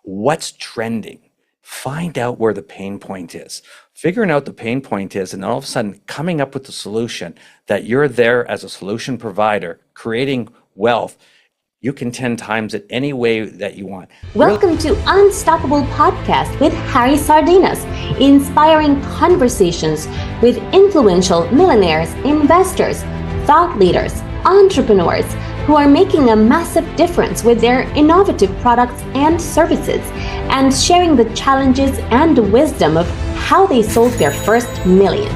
what's trending. Find out where the pain point is. Figuring out the pain point is, and all of a sudden coming up with the solution that you're there as a solution provider, creating wealth. You can 10 times it any way that you want. Welcome to Unstoppable Podcast with Harry Sardinas, inspiring conversations with influential millionaires, investors, thought leaders, entrepreneurs who are making a massive difference with their innovative products and services, and sharing the challenges and wisdom of how they sold their first million.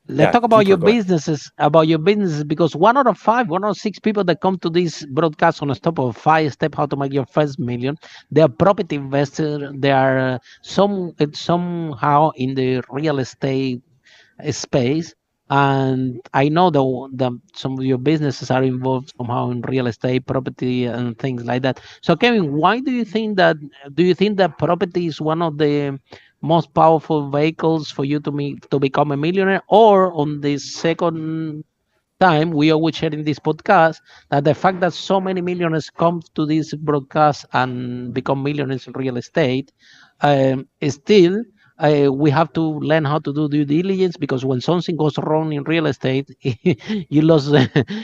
Let's talk about your businesses, because 1 out of 6 people that come to this broadcast on a stop of 5 step how to make your first million, they are property investors. They are somehow in the real estate space. And I know that some of your businesses are involved somehow in real estate, property, and things like that. So, Kevin, why do you think that property is one of the most powerful vehicles for you to become a millionaire? Or on the second time, we always share in this podcast that the fact that so many millionaires come to this broadcast and become millionaires in real estate, still we have to learn how to do due diligence, because when something goes wrong in real estate, you lose.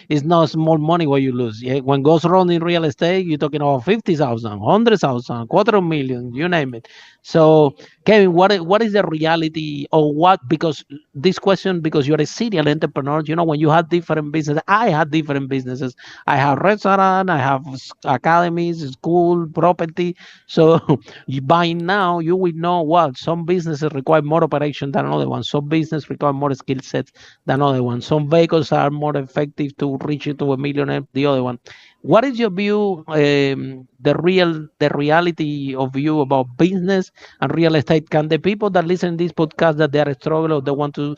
It's not small money what you lose. Yeah? When goes wrong in real estate, you're talking about 50,000, 100,000, $250,000, you name it. So, Kevin, what is the reality, or what? Because this question, because you're a serial entrepreneur, when you have different businesses, I had different businesses. I have restaurant, I have academies, school, property. So by now, you will know what some businesses require more operation than other ones. Some businesses require more skill sets than other ones. Some vehicles are more effective to reach you to a millionaire. The other one. What is your view, the reality of you about business and real estate? Can the people that listen to this podcast, that they are struggling, or they want to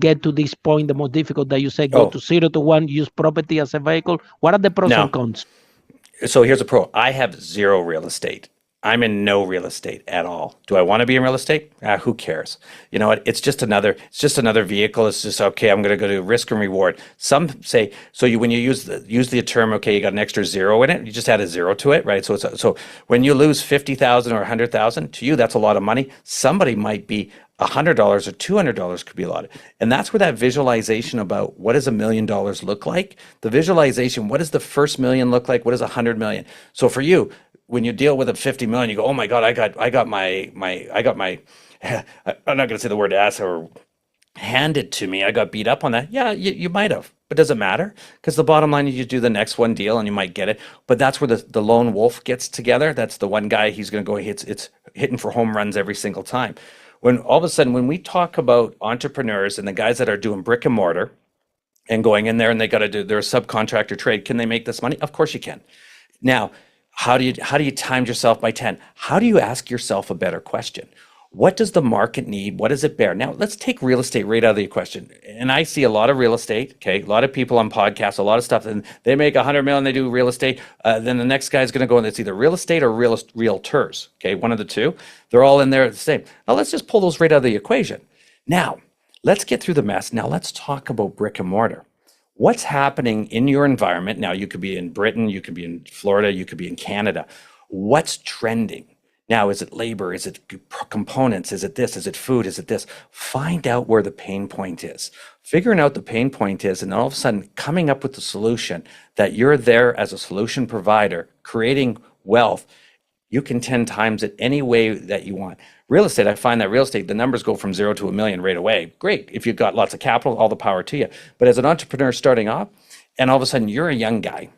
get to this point, the most difficult that you say, go to 0 to 1, use property as a vehicle? What are the pros and cons? So here's a pro. I have zero real estate. I'm in no real estate at all. Do I want to be in real estate? Who cares? You know what? It's just another vehicle. It's just, okay, I'm going to go to risk and reward. Some say, so when you use the term, okay, you got an extra zero in it, you just add a zero to it, right? So when you lose 50,000 or 100,000, to you, that's a lot of money. Somebody might be $100 or $200 could be a lot. And that's where that visualization about what does $1 million look like? The visualization, what does the first million look like? What does 100 million? So for you, when you deal with a 50 million, you go, oh my God, I got my I'm not going to say the word ass or handed to me. I got beat up on that. Yeah, you might have, but does it matter? Because the bottom line is you do the next one deal and you might get it. But that's where the lone wolf gets together. That's the one guy, he's going to go, it's hitting for home runs every single time. When all of a sudden, when we talk about entrepreneurs and the guys that are doing brick and mortar and going in there and they got to do their subcontractor trade, can they make this money? Of course you can. Now, how do you time yourself by 10? How do you ask yourself a better question? What does the market need? What does it bear? Now, let's take real estate right out of the question. And I see a lot of real estate, okay? A lot of people on podcasts, a lot of stuff, and they make 100 million, they do real estate. Then the next guy's going to go, and it's either real estate or realtors, okay? One of the two. They're all in there the same. Now, let's just pull those right out of the equation. Now, let's get through the mess. Now, let's talk about brick and mortar. What's happening in your environment? Now, you could be in Britain, you could be in Florida, you could be in Canada. What's trending? Now, is it labor? Is it components? Is it this? Is it food? Is it this? Find out where the pain point is. Figuring out the pain point is, and all of a sudden coming up with the solution that you're there as a solution provider, creating wealth. You can 10 times it any way that you want. Real estate, I find that real estate, the numbers go from 0 to $1 million right away. Great. If you've got lots of capital, all the power to you. But as an entrepreneur starting off, and all of a sudden you're a young guy,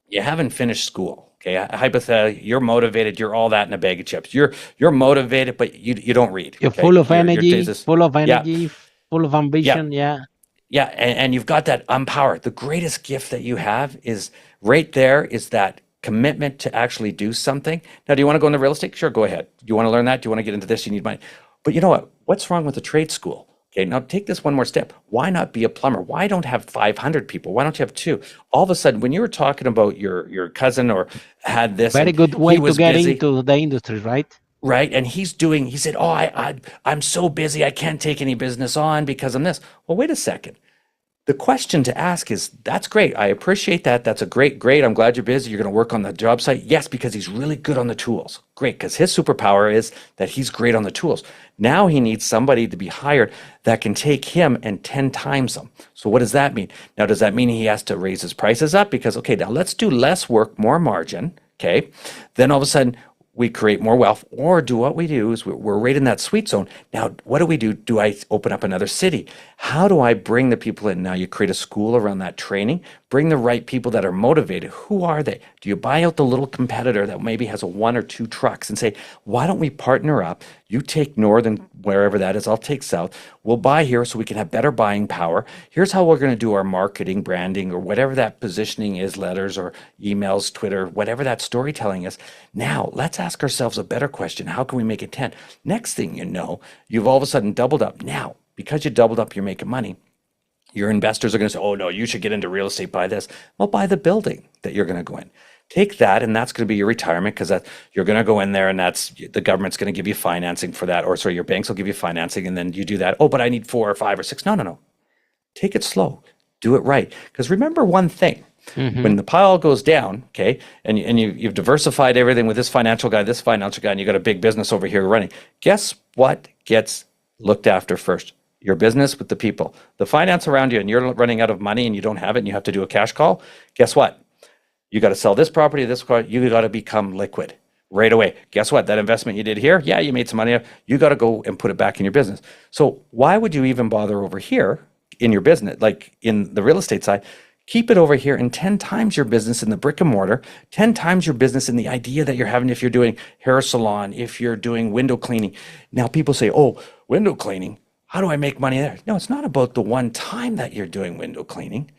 you haven't finished school. Okay, hypothetically, you're motivated, you're all that in a bag of chips. You're motivated, but you don't read. You're full of energy, full of ambition, yeah. Yeah, and you've got that power. The greatest gift that you have is right there is that commitment to actually do something. Now, do you want to go into real estate? Sure, go ahead. Do you want to learn that? Do you want to get into this? You need money. But you know what? What's wrong with the trade school? Okay, now take this one more step. Why not be a plumber? Why don't have 500 people? Why don't you have 2? All of a sudden, when you were talking about your cousin or had this, very good way to get into the industry, right? Right, and he said, oh, I'm so busy, I can't take any business on because I'm this. Well, wait a second. The question to ask is, that's great. I appreciate that. That's a great. I'm glad you're busy. You're going to work on the job site. Yes, because he's really good on the tools. Great, because his superpower is that he's great on the tools. Now he needs somebody to be hired that can take him and 10 times them. So what does that mean? Now, does that mean he has to raise his prices up? Because, okay, now let's do less work, more margin. Okay. Then all of a sudden, we create more wealth, or do what we do is we're right in that sweet zone. Now, what do we do? Do I open up another city? How do I bring the people in? Now, you create a school around that training, bring the right people that are motivated. Who are they? Do you buy out the little competitor that maybe has a 1 or 2 trucks and say, why don't we partner up? You take north and wherever that is, I'll take south. We'll buy here so we can have better buying power. Here's how we're going to do our marketing, branding, or whatever that positioning is, letters or emails, Twitter, whatever that storytelling is. Now, let's ask ourselves a better question. How can we make it 10? Next thing you know, you've all of a sudden doubled up. Now, because you doubled up, you're making money. Your investors are going to say, oh, no, you should get into real estate, buy this. Well, buy the building that you're going to go in. Take that, and that's going to be your retirement, because you're going to go in there, and that's the government's going to give you financing for that, or sorry, your banks will give you financing, and then you do that. Oh, but I need 4 or 5 or 6. No. Take it slow. Do it right. Because remember one thing. When the pile goes down, okay, and you've diversified everything with this financial guy, and you got a big business over here running. Guess what gets looked after first? Your business with the people. The finance around you, and you're running out of money and you don't have it and you have to do a cash call. Guess what? You got to sell this property, this car. You got to become liquid right away. Guess what? That investment you did here, yeah, you made some money. You got to go and put it back in your business. So why would you even bother over here in your business, like in the real estate side? Keep it over here, and 10 times your business in the brick and mortar, 10 times your business in the idea that you're having if you're doing hair salon, if you're doing window cleaning. Now people say, oh, window cleaning, how do I make money there? No, it's not about the one time that you're doing window cleaning.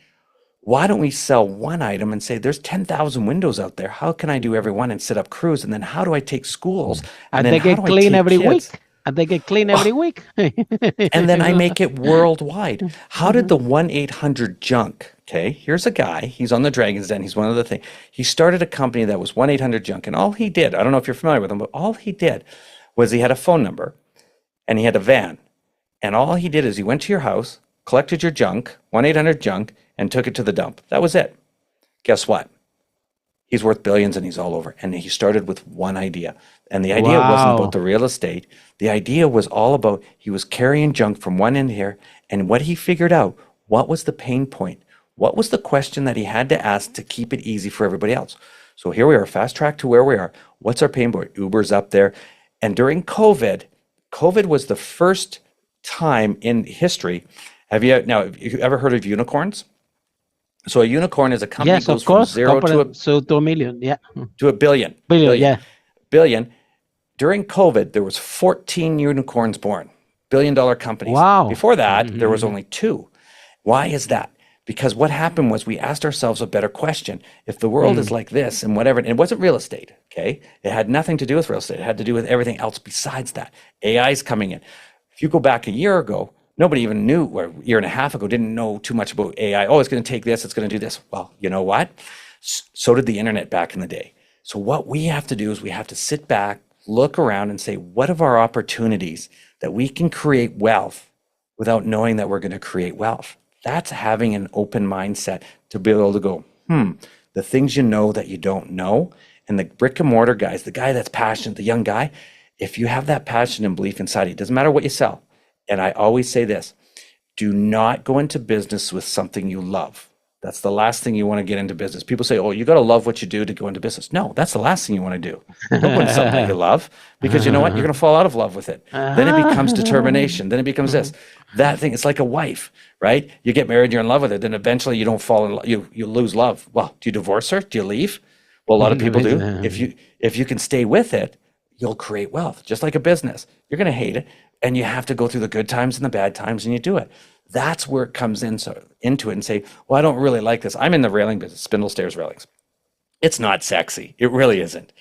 Why don't we sell one item and say, there's 10,000 windows out there. How can I do every one and set up crews? And then how do I take schools? And they get clean every week. And they get clean every week. And then I make it worldwide. How did the 1-800-JUNK? Okay, here's a guy. He's on the Dragon's Den. He's one of the things. He started a company that was 1-800-JUNK. And all he did, I don't know if you're familiar with him, but all he did was he had a phone number and he had a van. And all he did is he went to your house, collected your junk, 1-800-JUNK, and took it to the dump. That was it. Guess what? He's worth billions and he's all over. And he started with one idea. And the idea wasn't about the real estate. The idea was all about, he was carrying junk from one end here. And what he figured out, what was the pain point? What was the question that he had to ask to keep it easy for everybody else? So here we are, fast track to where we are. What's our pain point? Uber's up there. And during COVID was the first time in history. Have you ever heard of unicorns? So a unicorn is a company that goes from zero to a million, yeah. To a billion. Billion. During COVID, there was 14 unicorns born, billion-dollar companies. Wow. Before that, there was only 2. Why is that? Because what happened was we asked ourselves a better question. If the world is like this and whatever, and it wasn't real estate, okay? It had nothing to do with real estate. It had to do with everything else besides that. AI is coming in. If you go back a year ago, nobody even knew, or a year and a half ago, didn't know too much about AI. Oh, it's going to take this, it's going to do this. Well, you know what? So did the internet back in the day. So what we have to do is we have to sit back, look around and say, what are our opportunities that we can create wealth without knowing that we're going to create wealth? That's having an open mindset to be able to go, the things you know that you don't know. And the brick and mortar guys, the guy that's passionate, the young guy, if you have that passion and belief inside you, it doesn't matter what you sell. And I always say this, do not go into business with something you love. That's the last thing you want to get into business. People say, oh, you got to love what you do to go into business. No, that's the last thing you want to do. Don't go into something that you love, because you know what? You're going to fall out of love with it. Then it becomes determination. Then it becomes this. That thing, it's like a wife, right? You get married, you're in love with it. Then eventually you don't fall in love. You lose love. Well, do you divorce her? Do you leave? Well, a lot of people do. If you can stay with it, you'll create wealth. Just like a business. You're going to hate it. And you have to go through the good times and the bad times, and you do it. That's where it comes into it and say, well, I don't really like this. I'm in the railing business, spindle stairs railings. It's not sexy. It really isn't.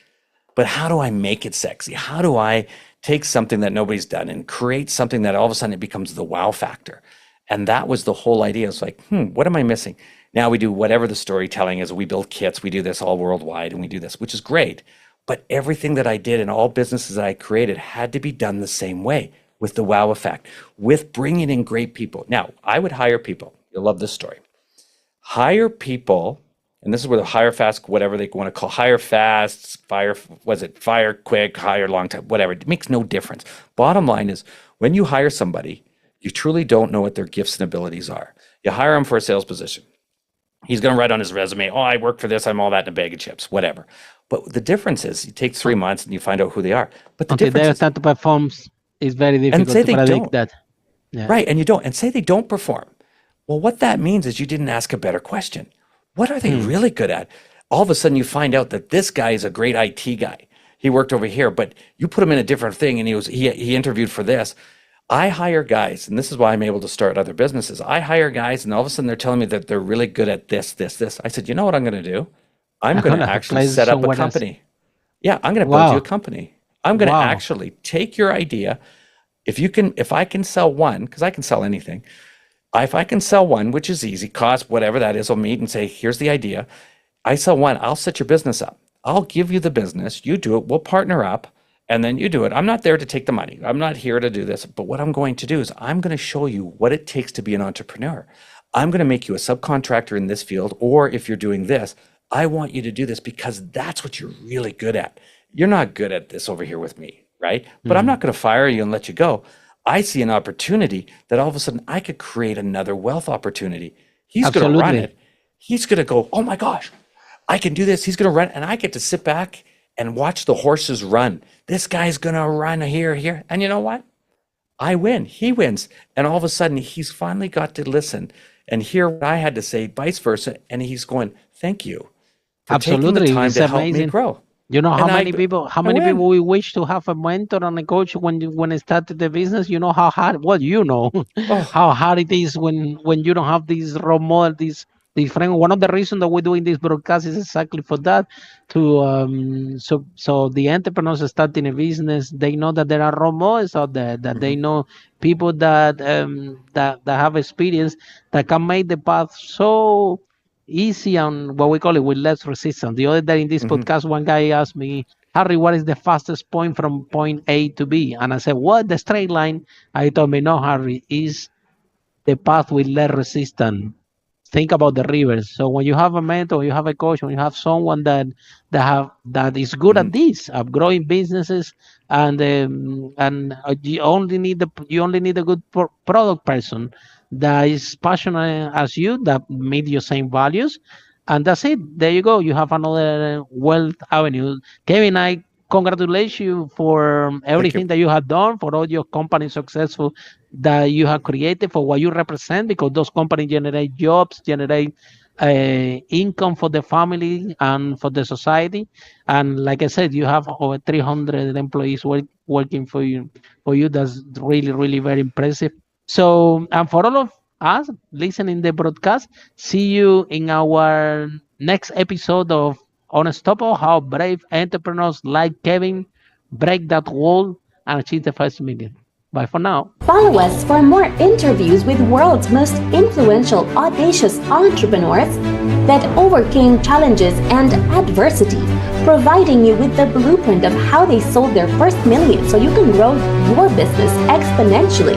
But how do I make it sexy? How do I take something that nobody's done and create something that all of a sudden it becomes the wow factor? And that was the whole idea. It's like, what am I missing? Now we do whatever the storytelling is. We build kits. We do this all worldwide, and we do this, which is great. But everything that I did in all businesses that I created had to be done the same way, with the wow effect, with bringing in great people. Now, I would hire people. You'll love this story. Hire people, and this is where the hire fast, whatever they want to call hire fast, fire quick, hire long time, whatever. It makes no difference. Bottom line is when you hire somebody, you truly don't know what their gifts and abilities are. You hire them for a sales position. He's going to write on his resume, oh, I work for this, I'm all that in a bag of chips, whatever. But the difference is, it takes 3 months and you find out who they are. But the Until difference they is, start to perform, it's very difficult say to they predict don't. that. Yeah. Right, and you don't. And say they don't perform. Well, what that means is you didn't ask a better question. What are they really good at? All of a sudden you find out that this guy is a great IT guy. He worked over here, but you put him in a different thing and he interviewed for this. I hire guys, and this is why I'm able to start other businesses. I hire guys and all of a sudden they're telling me that they're really good at this. I said, you know what I'm going to do? I'm going to actually set up a company. Yeah, I'm going to build you a company. I'm going to actually take your idea. If I can sell one, because I can sell anything. If I can sell one, which is easy, cost, whatever that is, I'll meet and say, here's the idea. I sell one, I'll set your business up. I'll give you the business, you do it, we'll partner up, and then you do it. I'm not there to take the money. I'm not here to do this. But what I'm going to do is I'm going to show you what it takes to be an entrepreneur. I'm going to make you a subcontractor in this field, or if you're doing this, I want you to do this because that's what you're really good at. You're not good at this over here with me, right? But I'm not going to fire you and let you go. I see an opportunity that all of a sudden I could create another wealth opportunity. He's going to run it. He's going to go, oh my gosh, I can do this. He's going to run. And I get to sit back and watch the horses run. This guy's going to run here. And you know what? I win. He wins. And all of a sudden he's finally got to listen and hear what I had to say, vice versa. And he's going, thank you for taking the time to help me grow. You know how many people we wish to have a mentor and a coach when they started the business. You know how hard. Well, you know how hard it is when you don't have these role model, these friend. One of the reasons that we're doing this broadcast is exactly for that. So the entrepreneurs starting a business, they know that there are role models out there, that they know people that have experience that can make the path so easy and what we call it with less resistance. The other day in this podcast, one guy asked me, Harry, what is the fastest point from point A to B? And I said, what? The straight line? I told me, no, Harry, is the path with less resistance. Think about the rivers. So when you have a mentor, you have a coach, when you have someone that is good at this, of growing businesses, and you only need a good product person that is passionate as you, that meet your same values, and that's it. There you go. You have another wealth avenue. Kevin, I congratulate you for everything that you have done, for all your company successful that you have created, for what you represent, because those companies generate jobs, generate income for the family and for the society. And like I said, you have over 300 employees working for you. That's really, really very impressive. So, and for all of us listening the broadcast, see you in our next episode of Unstoppable, how brave entrepreneurs like Kevin break that wall and achieve the first million. Bye for now. Follow us for more interviews with world's most influential, audacious entrepreneurs that overcame challenges and adversity, providing you with the blueprint of how they sold their first million so you can grow your business exponentially.